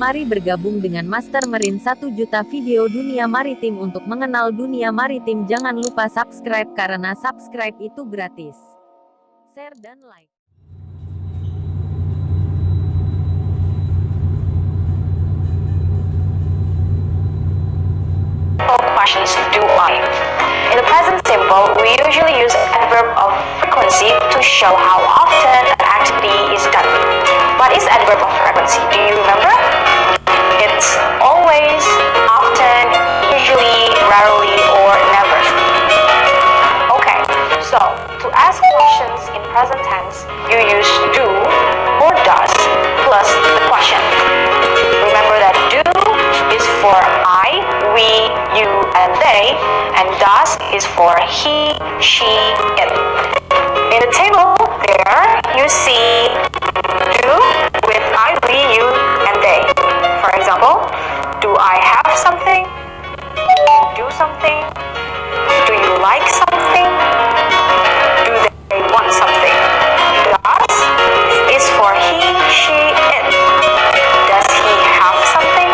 Mari bergabung dengan Master Marine 1 juta video dunia maritim untuk mengenal dunia maritim. Jangan lupa subscribe karena subscribe itu gratis. Share dan like. Questions do I. In the present simple, we usually use adverb of frequency to show how often an activity is done. What is adverb of frequency? Do you remember? It's always, often, usually, rarely, or never. Okay, so to ask questions in present tense, you use do or does plus the question. Remember that do is for I, we, you, and they, and does is for he, she, it. In the table there, you see do with I, we, you, and they. For example, do I have something? Do you do something? Do you like something? Do they want something? Does is for he, she, it. Does he have something?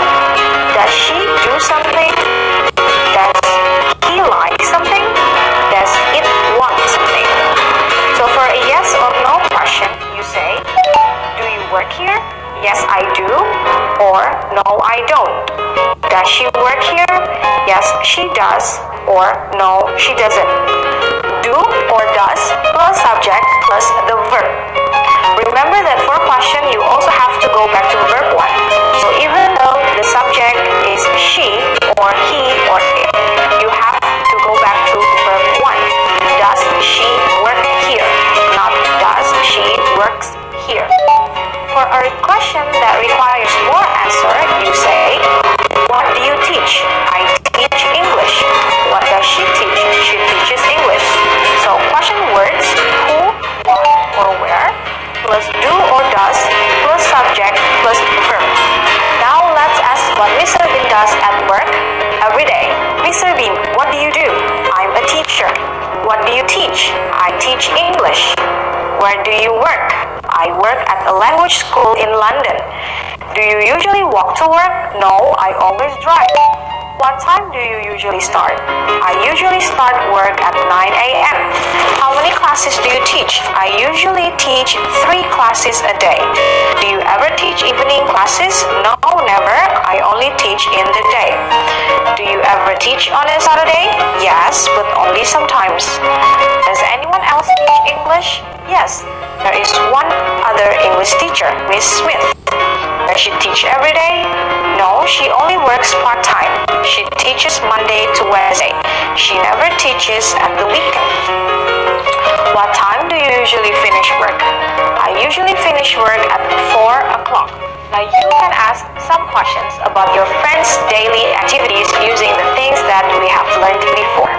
Does she do something? Does he like something? Does it want something? So for a yes or no question, you say, do you work here? Yes, I do. Or no, I don't. Does she work here? Yes, she does. Or no, she doesn't. Do or does plus subject plus the verb. Remember that for question, you also have to go back to verb 1. So even though the subject is she or he or it, you have to go back to verb 1. Does she work here? Not does she works here. For a question that requires more answer, you say, what do you teach? I teach English. What does she teach? She teaches English. So question words, who, what, or where, plus do or does, plus subject, plus verb. Now let's ask what Mr. Bean does at work every day. Mr. Bean, what do you do? I'm a teacher. What do you teach? I teach English. Where do you work? I work at a language school in London. Do you usually walk to work? No, I always drive. What time do you usually start? I usually start work at 9 a.m. How many classes do you teach? I usually teach 3 classes a day. Do you ever teach evening classes? No, never. I only teach in the day. Do you ever teach on a Saturday? Yes, but only sometimes. Does anyone else teach English? Yes, there is one other English teacher, Miss Smith. Does she teach every day? No, she only works part-time. She teaches Monday to Wednesday. She never teaches at the weekend. What time do you usually finish work? I usually finish work at 4 o'clock. Now you can ask some questions about your friend's daily activities using the things that we have learned before.